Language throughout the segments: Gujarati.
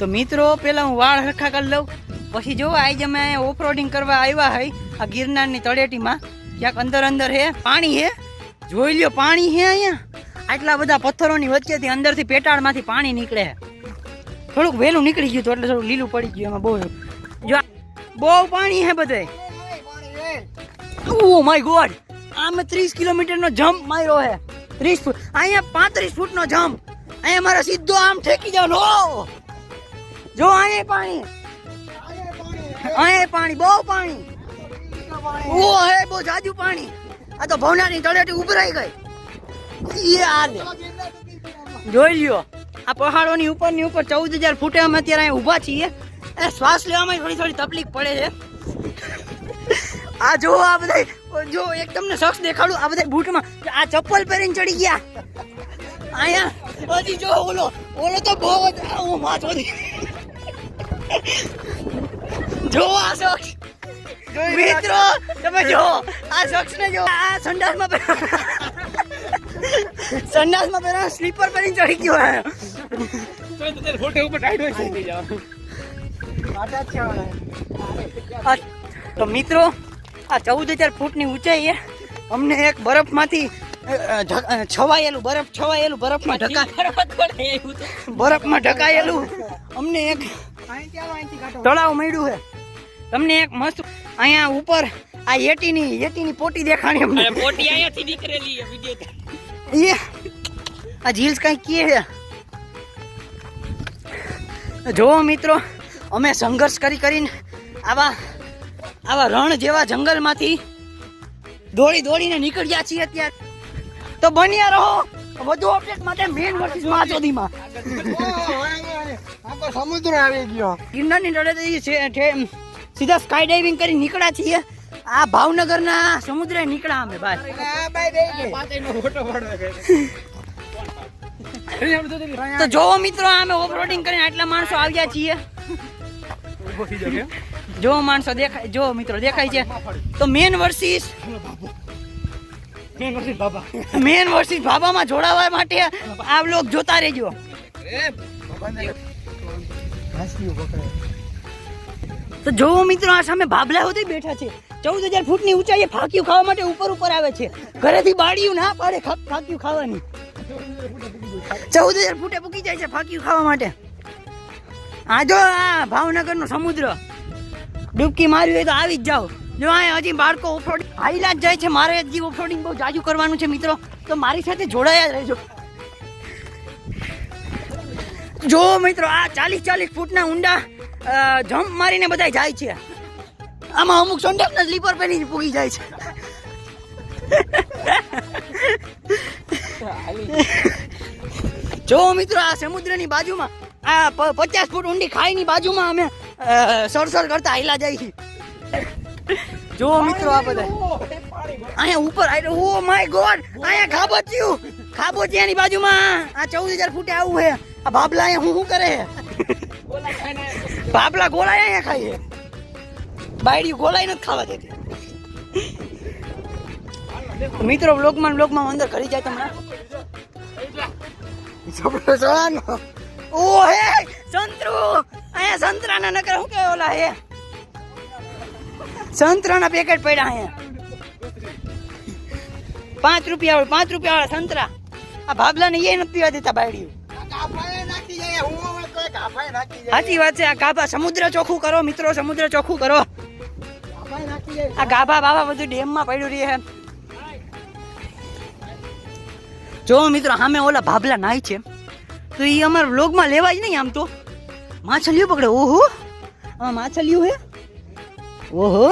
તો મિત્રો પેલા હું વાળ હરખા કરી લઉં, પછી જો આજે અમે ઓફરોડિંગ કરવા આવ્યા હઈ આ ગિરનારની તળેટીમાં. ક્યાંક અંદર અંદર હે પાણી હે, જોઈ લ્યો પાણી હે અહીંયા. આટલા બધા પથ્થરોની વચ્ચેથી અંદરથી પેટાળમાંથી પાણી નીકળે. થોડુંક વહેલું નીકળી ગયું એટલે થોડું લીલું પડી ગયું એમાં. જો બહુ પાણી હે બધે. ઓ માય ગોડ, આમે 30 કિલોમીટરનો જમ્પ માર્યો હે. 30 ફૂટ, અહીંયા 35 ફૂટનો જમ્પ. અહીંયા મારે સીધો આમ ઠેકી જવાનો. જો અહીંયા પાણી, અહીંયા પાણી, બહુ પાણી. ઓ હે બહુ જાજુ પાણી. આ તો ભવનાની તળેટી ઉભરાઈ ગઈ. જોઈ લ્યો આ પહાડોની ઉપરની ઉપર 14,000 ફૂટે અમે અત્યારે અહીંયા ઊભા છીએ. શ્વાસ લેવામાં થોડી થોડી તકલીફ પડે છે. આ જો આ બધા, જો એક તમને શખ્સ દેખાડું, આ બધા બૂટમાં આ ચપ્પલ પહેરીને ચડી ગયા. અહીંયા હજી જો ઓલો તો બહુ જ જો આ શખ્સ. મિત્રો તમે જો આ શખ્સ ને જો, આ સંડાસમાં પહેલા સ્લીપર પહેરીને ચડી ગયો હે. તો મિત્રો આ 14,000 ફૂટની ઊંચાઈ છે. અમને એક બરફમાંથી બરફમાં ઢકાયેલું અમને એક તળાવ મળ્યું છે. તમને એક મસ્ત અહીંયા ઉપર આ યેટીની પોટી દેખાણી અમને. પોટી અહીંયાથી નીકળેલી એ આ ઝીલ્સ કઈ કે છે. જો મિત્રો અમે સંઘર્ષ કરીને આવા રણ જેવા જંગલમાંથી દોડીને નીકળ્યા છીએ અત્યારે. તો બન્યા રહો વધુ અપડેટ માટે મેન વર્સિસ માચોદીમાં. સમુદ્ર આવી ગયો. ગિરનારની તળેટી સીધા સ્કાય ડાઇવિંગ કરી નીકળ્યા છીએ. આ ભાવનગરના સમુદ્રે નીકળ્યા અમે ભાઈ. તો જો મિત્રો અમે ઓફરોડિંગ કરીને આટલા માણસો આવ્યા છીએ. જો માણસો દેખાય, જો મિત્રો દેખાય છે. તો મેન વર્સિસ બાબામાં જોડાવા માટે આ વ્લોગ જોતા રહેજો. તો જો મિત્રો આ સામે ભાભલા સુધી બેઠા છે. 14,000 ફૂટની ઊંચાઈએ ફાંક્યું ખાવા માટે ઉપર આવે છે. ઘરેથી બાળિયું ના પાડે ફાંક્યું ખાવાની. 14,000 ફૂટે પૂકી જાય છે ફાંક્યું ખાવા માટે. આ જો આ ભાવનગરનો સમુદ્ર, ડૂબકી મારવી હોય તો આવી જ જાઓ. જો આ હજી બાળકો ઓફરોડિંગ હાઈલા જ જાય છે. મારે હજી ઓફરોડિંગ બહુ જાજુ કરવાનું છે મિત્રો, તો મારી સાથે જોડાયા રહેજો. જો મિત્રો આ 40 ફૂટના ઊંડા જમ્પ મારીને બધા જાય છે. આમાં અમુક સંડાસના સ્લીપર પહેરીને પૂગી જાય છે. જો મિત્રો આ સમુદ્રની બાજુમાં આ 50 ફૂટ ઊંડી ખાઈની બાજુમાં અમે સરસર કરતા હાઈલા જાય છે. જો મિત્રો આ બધા અહીંયા ઉપર ઓ માય ગોડ, અહીંયા ખાબોચિયાની બાજુમાં આ 14,000 ફૂટે આવું છે. આ ભાભલા અહીંયા શું કરે છે? ભાભલા ગોળાય અહીંયા ખાય છે. બાયડી ગોળાય નથી ખાવા દેતી. મિત્રો બ્લોગમાં અંદર કરી જાય તમને. ઓ હે સંતરો, અહીંયા સંતરાના નકર શું કે ઓલા હે સંતરાના પેકેટ પડ્યા અહીંયા. 5 રૂપિયા વાળા સંતરા. આ ભાભલા ને એ નથી પીવા દેતા બાયડીઓ. સાચી વાત છે. આ ગાભા સમુદ્ર ચોખ્ખું કરો મિત્રો, સમુદ્ર ચોખ્ખું કરો. આ ગાભા બાબા બધું ડેમમાં પડ્યું રહે છે. જો મિત્રો સામે ઓલા ભાભલા નાય છે, તો એ અમારા વ્લોગમાં લેવા જ નહીં. આમ તો માછલીઓ પકડે. ઓહો આ માછલીઓ હે. ઓહો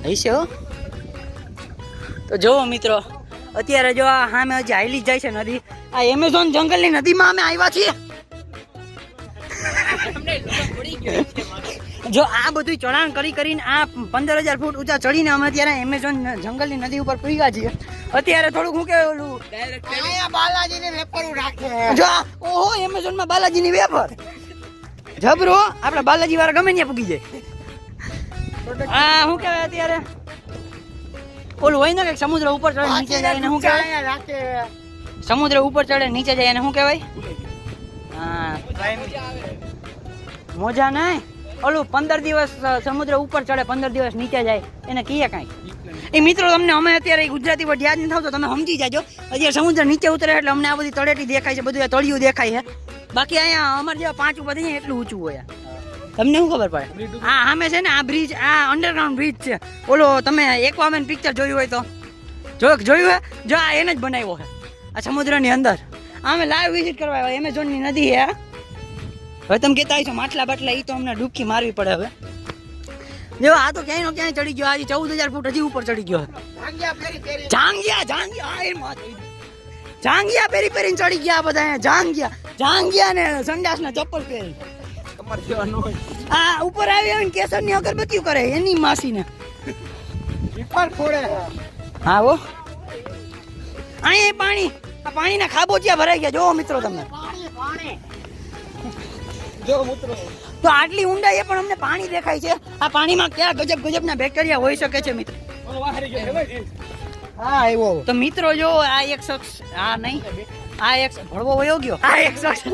હશે હો. તો જોવો મિત્રો અત્યારે જો આ સામે હજી હાઈલી જાય છે નદી. આ એમેઝોન જંગલની નદીમાં અમે આવ્યા છીએ. જો આ બધું ચઢાણ કરીને આ 15,000 ફૂટ ઊંચા ચડીને અમે અત્યારે એમેઝોન જંગલની નદી ઉપર પહોંચ્યા છીએ. અત્યારે થોડુંક શું કે ઓલું બાલાજીની વેફર રાખે. જો ઓહો એમેઝોનમાં બાલાજીની વેફર જબરો. આપડા બાલાજી વાળા ગમે ત્યાં પૂગી જાય. આ શું કહેવાય અત્યારે ઓલું હોય ને કે સમુદ્ર ઉપર ચડે નીચે જાય એને શું કહેવાય? સમુદ્ર ઉપર ચડે નીચે જાય એને શું કહેવાય? હા, મોજા નહીં, ઓલું 15 દિવસ સમુદ્ર ઉપર ચડે 15 દિવસ નીચે જાય એને કહીએ કાંઈ. એ મિત્રો તમને અમે અત્યારે ગુજરાતી વર્ડ યાદ નથી આવતો, તમે સમજી જાજો. અત્યારે સમુદ્ર નીચે ઉતરે એટલે અમને આ બધી તળેટી દેખાય છે, બધું તળિયું દેખાય છે. બાકી અહીંયા અમારે જેવા 5 ઉપર થઈ એટલું ઊંચું હોય. તમને શું ખબર પડે? હા, સામે છે ને આ બ્રિજ, આ અંડરગ્રાઉન્ડ બ્રિજ છે. ઓલો તમે એક્વામેન પિક્ચર જોયું હોય તો જોયું હે? જો આ એને જ બનાવ્યો છે આ સમુદ્રની અંદર. અમે લાઈવ વિઝિટ કરવા આવ્યા. એમેઝોનની નદી હે. હવે તમે કહેતા હશો માટલા બાટલા, એ તો અમને ડૂબકી મારવી પડે. હવે જો આ તો ક્યાંય નો ક્યાંય ચડી ગયો. આજે 14,000 ફૂટ હજી ઉપર ચડી ગયો. જાંગિયા પેરી પેરીને ચડી ગયા બધા. જાંગિયા ને સંડાસ ના ચપ્પલ પહેરી આ ઉપર આવી આવીને કેસર ની અગરબત્તીઓ કરે એની માસી ને. હા હો, અહીંયા પાણી, આ પાણીના ખાબોચિયા ભરાઈ ગયા. જોવો મિત્રો તમે, તો આટલી ઊંડાઈ પણ અમને પાણી દેખાય છે. આ પાણીમાં ક્યાં ગજબના બેક્ટેરિયા હોઈ શકે છે મિત્રો. હા આવ્યો. તો મિત્રો જો આ એક શખ્સ, આ નહીં, આ એક ભળવો વયો ગયો. આ એક શખ્સ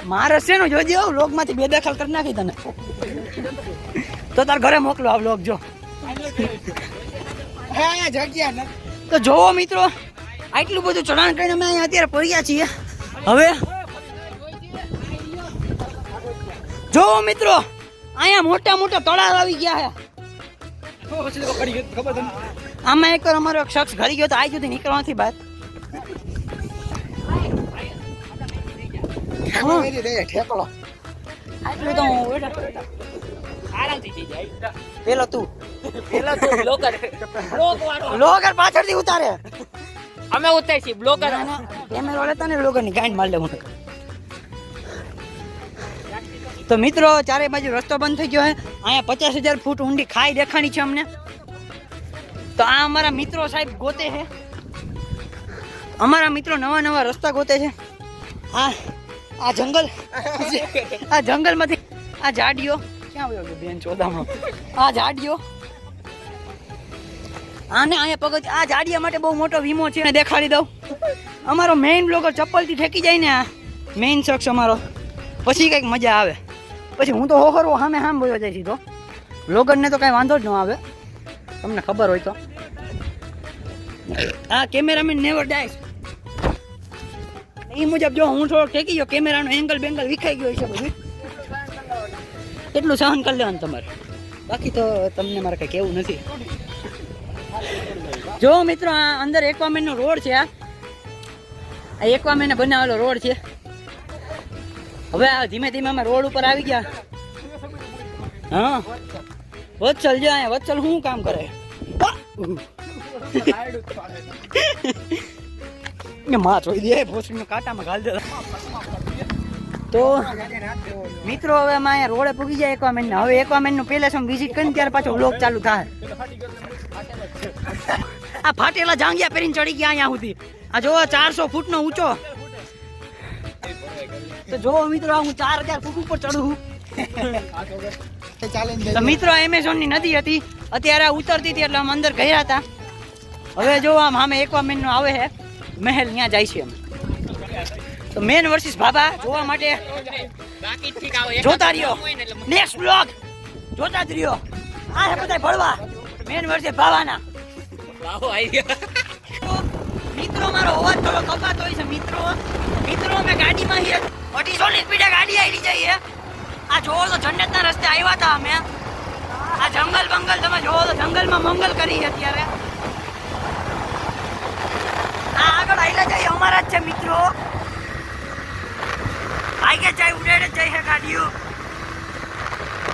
મારે છે નો જોજે, વ્લોગ માંથી બેદખલ કરી નાખી તને. તો તાર ઘરે મોકલો આ વ્લોગ. જો તો જોવો મિત્રો, આટલું બધું ચઢાણ કરીને અમે અહીંયા અત્યારે પડ્યા છીએ. હવે જોવો મિત્રો, અહીંયા મોટા મોટા તળાવ આવી ગયા છે. આમાં એક અમારો એક શખ્સ ઘરી ગયો તો આજ સુધી નીકળવા નથી બહાર. પેલો તું બ્લોગર પાછળથી ઉતારે, અમે ઉતારી છીએ બ્લોગર. કેમેરો લેતા ને બ્લોગર ની ગાંઠ માર લે મને. તો મિત્રો ચારે બાજુ રસ્તો બંધ થઈ ગયો છે. અહીંયા 50,000 ફૂટ ઊંડી ખાઈ દેખાણી છે અમને. તો આ અમારા મિત્રો સાહેબ ગોતે છે, અમારા મિત્રો નવા નવા રસ્તા ગોતે છે. આ જંગલમાંથી આ ઝાડીઓ ક્યાં આવ્યો બેન ચોદામાં, આ ઝાડીઓ આને અહીંયા પગ, આ ઝાડિયા માટે બહુ મોટો વીમો છે. દેખાડી દઉં, અમારો મેઇન બ્લોગર ચપ્પલથી ઠેકી જાય ને, આ મેઇન શખ્સ અમારો, પછી કંઈક મજા આવે. પછી હું તો હોહરવો સામે બોલ્યો જાય સીધો. બ્લોગરને તો કાંઈ વાંધો જ ન આવે, તમને ખબર હોય તો. આ કેમેરામેન નેવર ડાયસ. એ મુજબ જો હું થોડો ટેકી ગયો, કેમેરાનો એંગલ બેંગલ વિખાઈ ગયો છે બધું. એટલું સહન કરી લેવાનું તમારે, બાકી તો તમને મારે કંઈ કહેવું નથી. જો મિત્રો આ અંદર એક્વામેનનો રોડ છે. આ એક્વામેને બનાવેલો રોડ છે. હવે આ ધીમે ધીમે અમે રોડ ઉપર આવી ગયા. હા વત્સલ જો અહીંયા વત્સલ શું કામ કરે માં જોઈ દે ભોસડીનો કાંટામાં ઘાલ દે. તો મિત્રો હવે અમે અહીંયા રોડે પૂગી જાય એક્વામેન. હવે એક્વામેનનું પહેલા સમ વિઝિટ કરીને ત્યારે પાછો વ્લોગ ચાલુ થાય. આ ફાટેલા જાંગિયા પહેરીને ચડી ગયા અહીંયા સુધી. આ જોવો 400 ફૂટનો ઊંચો. તો જોવો મિત્રો હું 4,000 ફૂટ ઉપર ચડું. તો મિત્રો એમેઝોનની નદી હતી, અત્યારે ઉતરતી હતી એટલે અમે અંદર ગયા હતા. હવે જો આમ સામે એક્વામેન નો આવે છે મહેલ, ત્યાં જાય છે અમે. તો મેન વર્સિસ બાબા જોવા માટે જોતા રહ્યો. નેક્સ્ટ બ્લોગ જોતા જ રહ્યો. આ છે બધા ભળવા મેન વર્સિસ બાબાના. મિત્રો મારો અવાજ થોડો કપાતો હોય છે. મિત્રો અમે ગાડીમાં છીએ, 250 ની સ્પીડે ગાડી આવી જઈએ. આ જોવો તો જન્નતના રસ્તે આવ્યા હતા અમે. આ જંગલ બંગલ તમે જોવો તો જંગલમાં મંગલ કરી અત્યારે. આ આગળ આઈલા જાય અમારા જ છે મિત્રો. આગે જાય ઉડેડે જ જાય છે ગાડીઓ.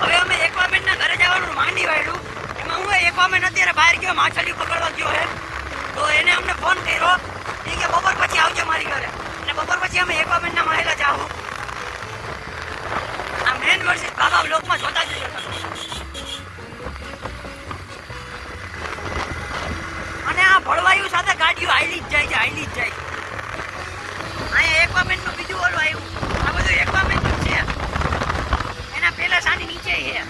હવે અમે એક્વામેનના ઘરે જવાનું માંડી વાળ્યું. એમાં હું એક્વામેન અત્યારે બહાર ગયો, માછલીઓ પકડવા ગયો છે. તો એને અમને ફોન કર્યો, એ કે બપોર પછી આવજો મારી ઘરે. અને બપોર પછી અમે એક્વામેનના મહેલા જાવું. આ મેન વર્સિસ બાબા બ્લોકમાં જોતા જઈએ. અને આ ભળવાયું સાથે ગાડીઓ હાઈલી જ જાય છે, હાઈલી જ જાય. અહીંયા એક્વામેનનું બીજું ઓલું આવ્યું. આ બધું એક્વામેનનું છે. એના પહેલા સાની નીચે છે.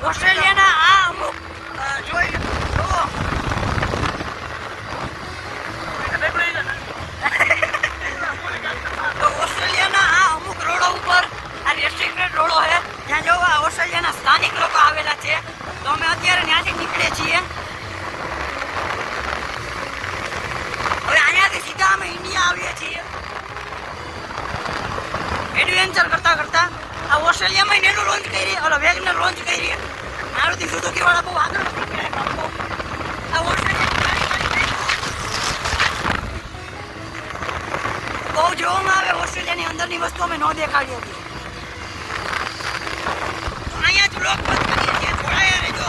ઓસ્ટ્રેલિયાના આ અમુક જોઈ જુઓ. તો ઓસ્ટ્રેલિયાના આ અમુક રોડો ઉપર આ રેસ્ટ્રિક્ટેડ રોડો છે ત્યાં જો આ ઓસ્ટ્રેલિયાના સ્થાનિક લોકો આવેલા છે. તો અમે અત્યારે ત્યાંથી નીકળીએ છીએ. હવે અહીંયાથી સીધા અમે ઇન્ડિયા આવીએ છીએ. એડવેન્ચર કરતા કરતા આ ઓસ્ટ્રેલિયામાં નેનું લોન્ચ કરી, ઓલો વેગનર લોન્ચ કરી. મારુતિ સુઝુકી વાળા બહુ આગળ વધી ગયા લોકો. આ ઓસ્ટ્રેલિયા બહુ જોવામાં આવે. ઓસ્ટ્રેલિયાની અંદરની વસ્તુ અમે ન દેખાડી હતી. તો અહીંયા જ બ્લોગ બંધ કરીએ છીએ. જોડાયા રહેજો.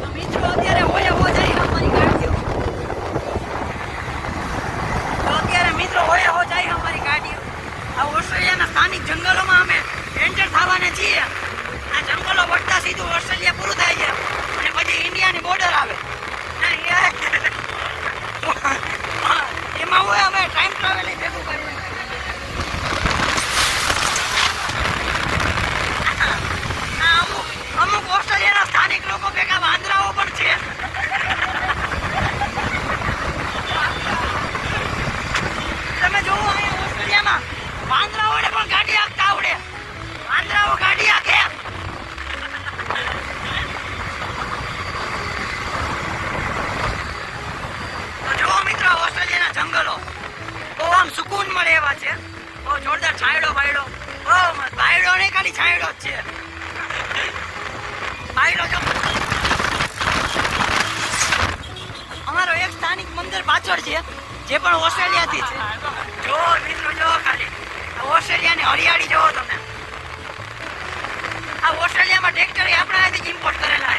તો મિત્રો અત્યારે હોય હો જાય અમારી ગાડીઓ. તો અત્યારે મિત્રો હોય હો જાય અમારી ગાડીઓ. આ ઓસ્ટ્રેલિયાના સ્થાનિક જંગલોમાં અમે એન્ટર થવાના છીએ. આ જંગલો વટતા સીધું ઓસ્ટ્રેલિયા પૂરું થાય છે અને પછી ઇન્ડિયાની બોર્ડર આવે. એમાં હોય અમે ટાઈમ ટ્રાવેલિંગ ભેગું કર્યું. અમુક ઓસ્ટ્રેલિયાના સ્થાનિક લોકો ભેગા વાંદરાઓ પણ છે. તમે જોવો અહીંયા ઓસ્ટ્રેલિયામાં વાંદરાઓને પણ ગાડી હાંકતા આવડે. વાંદરાઓ ગાડી હાંકે. તો જુઓ મિત્રો ઓસ્ટ્રેલિયાના જંગલો બહુ આમ સુકૂન મળે એવા છે. બહુ જોરદાર છાંયડો બાયડો બહુ મસ્ત. બાયડો નહીં ખાલી છાંયડો જ છે. બાયડો જો અમારો એક સ્થાનિક મંદિર પાછળ છે જે પણ ઓસ્ટ્રેલિયાથી છે. જો મિત્રો જો ખાલી ઓસ્ટ્રેલિયાની હરિયાળી જોવો તમે. આ ઓસ્ટ્રેલિયામાં ટ્રેક્ટર આપણા અહીંથી ઇમ્પોર્ટ કરેલા